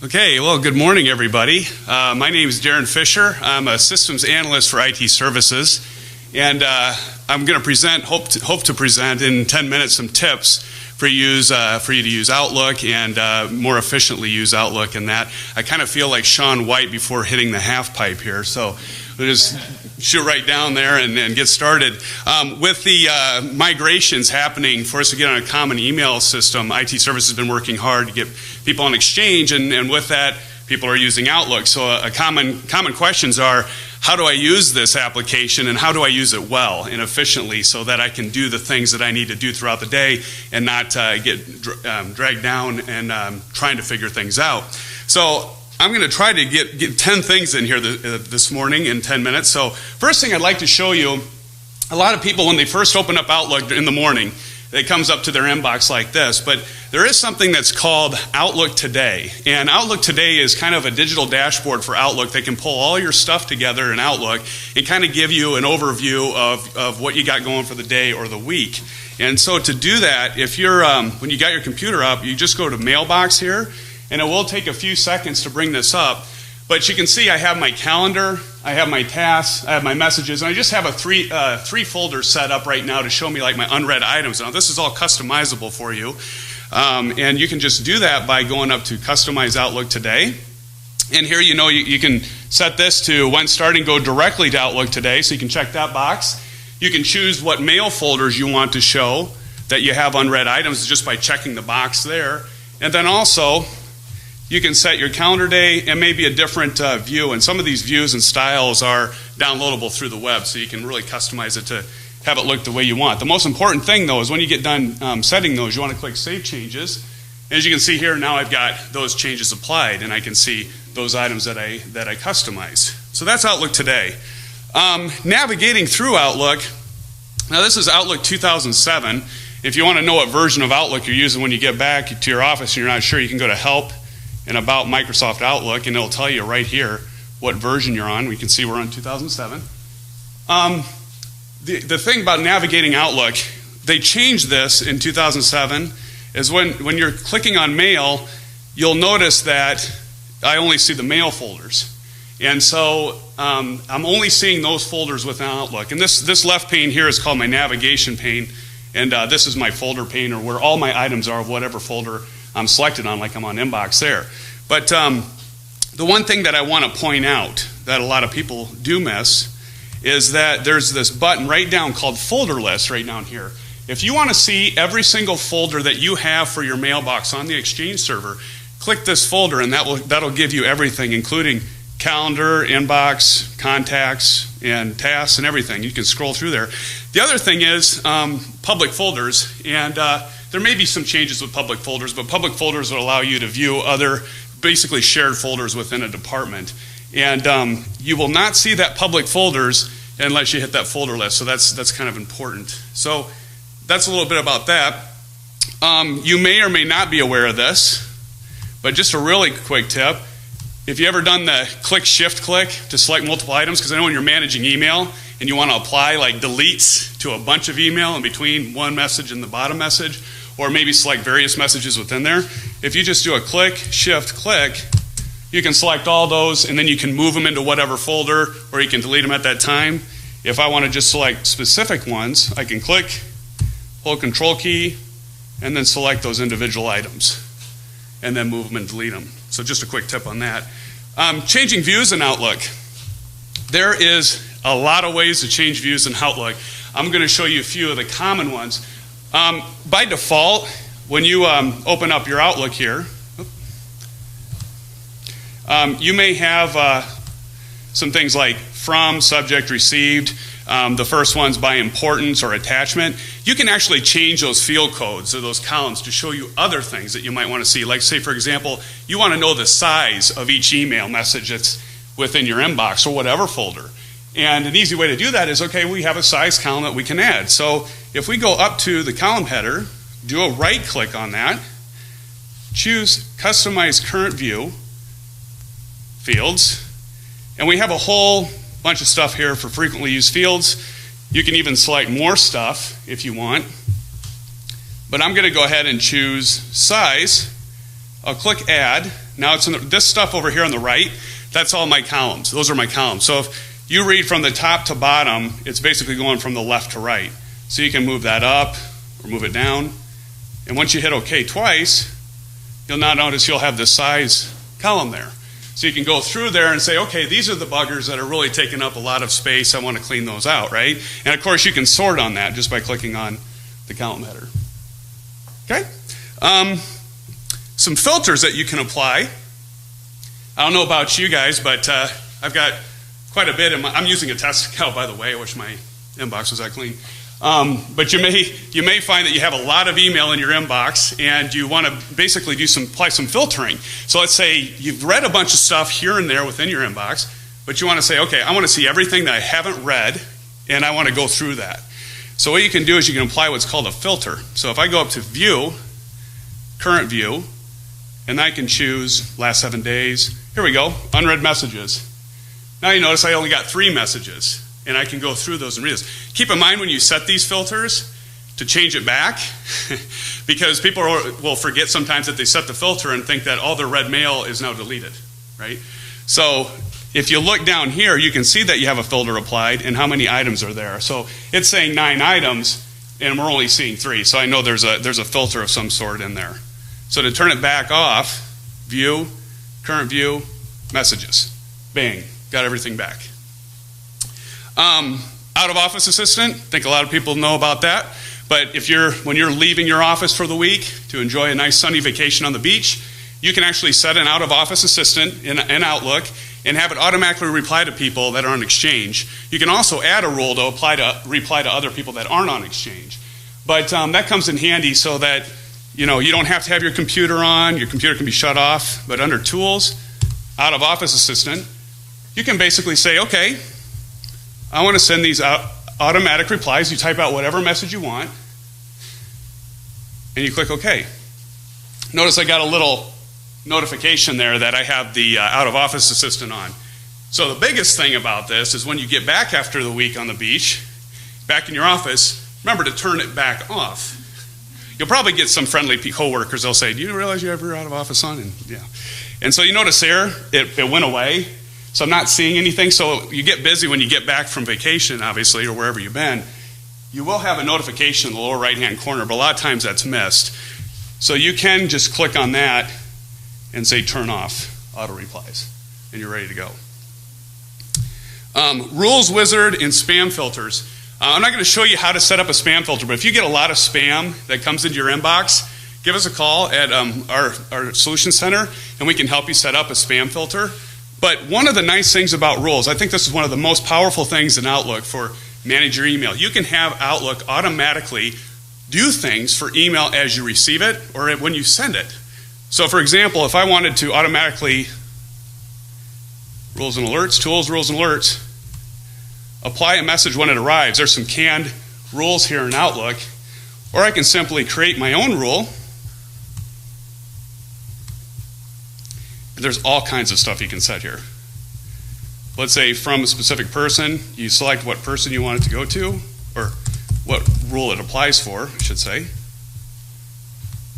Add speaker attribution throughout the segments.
Speaker 1: Okay, well, good morning, everybody. My name is Darren Fisher. I'm a systems analyst for IT services, and I'm going to hope to present in 10 minutes some tips for you to use Outlook and more efficiently use Outlook. And that I kind of feel like Shaun White before hitting the half pipe here, so we'll just shoot right down there and get started. With the migrations happening for us to get on a common email system, IT Services has been working hard to get people on Exchange, and with that, people are using Outlook. So a common questions are, how do I use this application and how do I use it well and efficiently so that I can do the things that I need to do throughout the day and not get dragged down and trying to figure things out. So I'm going to try to get 10 things in here this morning in 10 minutes. So first thing I'd like to show you, a lot of people when they first open up Outlook in the morning, it comes up to their inbox like this, but there is something that's called Outlook Today. And Outlook Today is kind of a digital dashboard for Outlook that can pull all your stuff together in Outlook and kind of give you an overview of what you got going for the day or the week. And so to do that, if you're when you got your computer up, you just go to Mailbox here, and it will take a few seconds to bring this up. But you can see I have my calendar, I have my tasks, I have my messages, and I just have a three folders set up right now to show me like my unread items. Now this is all customizable for you. And you can just do that by going up to Customize Outlook Today. And here you can set this to when starting, go directly to Outlook Today, so you can check that box. You can choose what mail folders you want to show that you have unread items just by checking the box there. And then also, you can set your calendar day and maybe a different view. And some of these views and styles are downloadable through the web, so you can really customize it to have it look the way you want. The most important thing, though, is when you get done setting those, you want to click Save Changes. And as you can see here, now I've got those changes applied, and I can see those items that I customize. So that's Outlook Today. Navigating through Outlook, now this is Outlook 2007. If you want to know what version of Outlook you're using when you get back to your office and you're not sure, you can go to Help and About Microsoft Outlook, and it'll tell you right here what version you're on. We can see we're on 2007. The thing about navigating Outlook, they changed this in 2007, is when you're clicking on Mail, you'll notice that I only see the Mail folders. And so I'm only seeing those folders within Outlook. And this left pane here is called my navigation pane, and this is my folder pane, or where all my items are of whatever folder I'm selected on, like I'm on Inbox there. But the one thing that I want to point out that a lot of people do miss is that there's this button right down called Folder List right down here. If you want to see every single folder that you have for your mailbox on the Exchange server, click this folder, and that'll give you everything, including calendar, inbox, contacts, and tasks, and everything. You can scroll through there. The other thing is public folders, and there may be some changes with public folders, but public folders will allow you to view other basically shared folders within a department. And you will not see that public folders unless you hit that folder list, so that's kind of important. So that's a little bit about that. You may or may not be aware of this, but just a really quick tip. If you ever done the Shift-Click to select multiple items, because I know when you're managing email and you want to apply like deletes to a bunch of email in between one message and the bottom message, or maybe select various messages within there, if you just do a Shift-Click, you can select all those, and then you can move them into whatever folder, or you can delete them at that time. If I want to just select specific ones, I can click, hold Control key, and then select those individual items, and then move them and delete them. So just a quick tip on that. Changing views in Outlook. There is a lot of ways to change views in Outlook. I'm going to show you a few of the common ones. By default, when you open up your Outlook here, you may have some things like from, subject, received. The first one's by importance or attachment. You can actually change those field codes or those columns to show you other things that you might want to see. Like say, for example, you want to know the size of each email message that's within your inbox or whatever folder. And an easy way to do that is, okay, we have a size column that we can add. So if we go up to the column header, do a right click on that, choose Customize Current View Fields, and we have a whole bunch of stuff here for frequently used fields. You can even select more stuff if you want. But I'm going to go ahead and choose size. I'll click Add, Now it's this stuff over here on the right, that's all my columns. Those are my columns. So if you read from the top to bottom, it's basically going from the left to right. So you can move that up or move it down. And once you hit OK twice, you'll now notice you'll have the size column there. So you can go through there and say, okay, these are the buggers that are really taking up a lot of space. I want to clean those out, right? And of course, you can sort on that just by clicking on the column header. Okay? Some filters that you can apply. I don't know about you guys, but I've got quite a bit. I'm using a test account, by the way. I wish my inbox was that clean. But you may find that you have a lot of email in your inbox, and you want to basically apply some filtering. So let's say you've read a bunch of stuff here and there within your inbox, but you want to say, okay, I want to see everything that I haven't read, and I want to go through that. So what you can do is you can apply what's called a filter. So if I go up to View, Current View, and I can choose last 7 days. Here we go, unread messages. Now you notice I only got 3 messages. And I can go through those and read this. Keep in mind when you set these filters to change it back, because people will forget sometimes that they set the filter and think that all their read mail is now deleted, right? So if you look down here, you can see that you have a filter applied and how many items are there. So it's saying 9 items, and we're only seeing 3. So I know there's a filter of some sort in there. So to turn it back off, View, Current View, Messages. Bang, got everything back. Out of office assistant, I think a lot of people know about that. But when you're leaving your office for the week to enjoy a nice sunny vacation on the beach, you can actually set an out of office assistant in Outlook and have it automatically reply to people that are on Exchange. You can also add a rule to reply to other people that aren't on Exchange. But that comes in handy so that you don't have to have your computer on. Your computer can be shut off. But under Tools, out of office assistant, you can basically say, okay, I want to send these out automatic replies. You type out whatever message you want, and you click OK. Notice I got a little notification there that I have the out-of-office assistant on. So the biggest thing about this is when you get back after the week on the beach, back in your office, remember to turn it back off. You'll probably get some friendly coworkers. They'll say, do you realize you have your out-of-office on? And, yeah. And so you notice there, it went away. So I'm not seeing anything. So you get busy when you get back from vacation, obviously, or wherever you've been. You will have a notification in the lower right-hand corner, but a lot of times that's missed. So you can just click on that and say turn off auto replies, and you're ready to go. Rules Wizard and spam filters. I'm not going to show you how to set up a spam filter, but if you get a lot of spam that comes into your inbox, give us a call at our Solution Center, and we can help you set up a spam filter. But one of the nice things about rules, I think this is one of the most powerful things in Outlook for manage your email. You can have Outlook automatically do things for email as you receive it or when you send it. So for example, if I wanted to automatically, rules and alerts, tools, rules and alerts, apply a message when it arrives. There's some canned rules here in Outlook. Or I can simply create my own rule. There's all kinds of stuff you can set here. Let's say from a specific person, you select what person you want it to go to, or what rule it applies for, I should say.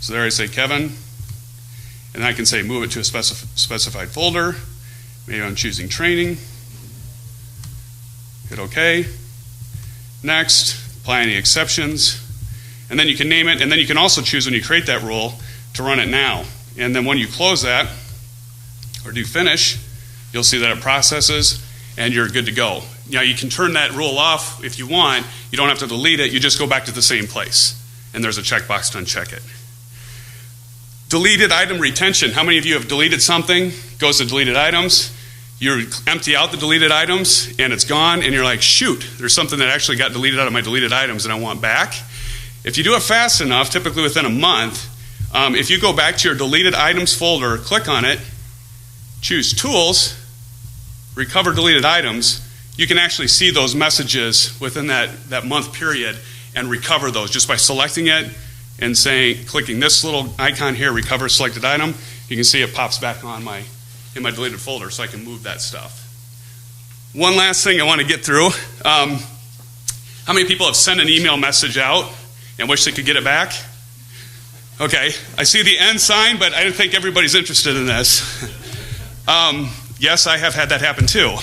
Speaker 1: So there I say Kevin, and I can say move it to a specified folder. Maybe I'm choosing training. Hit OK. Next, apply any exceptions. And then you can name it, and then you can also choose when you create that rule to run it now. And then when you close that, or do finish, you'll see that it processes and you're good to go. Now you can turn that rule off if you want. You don't have to delete it. You just go back to the same place. And there's a checkbox to uncheck it. Deleted item retention. How many of you have deleted something? Goes to deleted items. You empty out the deleted items and it's gone and you're like, shoot, there's something that actually got deleted out of my deleted items that I want back. If you do it fast enough, typically within a month, if you go back to your deleted items folder, click on it, choose Tools, Recover Deleted Items, you can actually see those messages within that month period and recover those just by selecting it and clicking this little icon here, Recover Selected Item. You can see it pops back on in my deleted folder so I can move that stuff. One last thing I want to get through. How many people have sent an email message out and wish they could get it back? Okay, I see the end sign, but I don't think everybody's interested in this. Yes, I have had that happen too.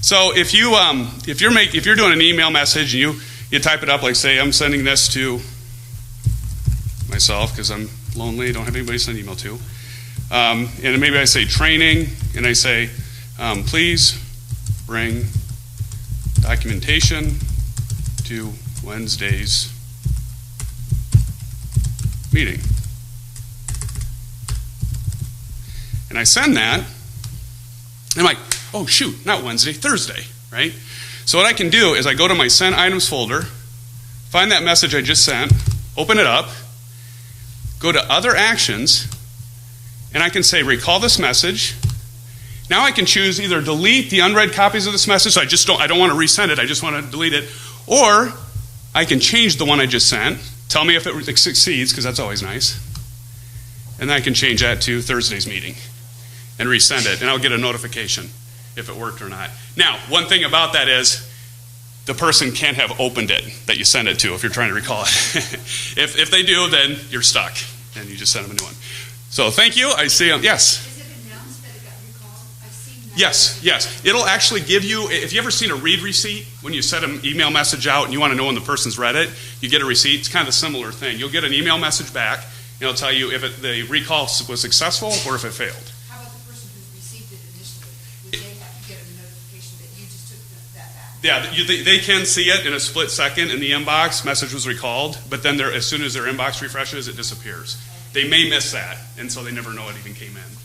Speaker 1: So if you're doing an email message and you type it up, like say I'm sending this to myself because I'm lonely, don't have anybody to send email to, and maybe I say training, and I say please bring documentation to Wednesday's meeting. And I send that, and I'm like, oh shoot, not Wednesday, Thursday, right? So what I can do is I go to my sent items folder, find that message I just sent, open it up, go to other actions, and I can say recall this message. Now I can choose either delete the unread copies of this message, so I don't want to resend it, I just want to delete it, or I can change the one I just sent. Tell me if it succeeds, because that's always nice. And then I can change that to Thursday's meeting and resend it, and I'll get a notification if it worked or not. Now, one thing about that is the person can't have opened it that you sent it to if you're trying to recall it. If they do, then you're stuck, and you just send them a new one. So thank you. I see them. Yes?
Speaker 2: Is it announced that it got recalled? I've seen that.
Speaker 1: Yes. It'll actually give you, if you ever seen a read receipt, when you send an email message out and you want to know when the person's read it, you get a receipt. It's kind of a similar thing. You'll get an email message back, and it'll tell you if the recall was successful or if it failed.
Speaker 2: How about the person who received it initially? Did they have to get a notification that you just took that back?
Speaker 1: Yeah, they can see it in a split second in the inbox. Message was recalled, but then as soon as their inbox refreshes, it disappears. They may miss that, and so they never know it even came in.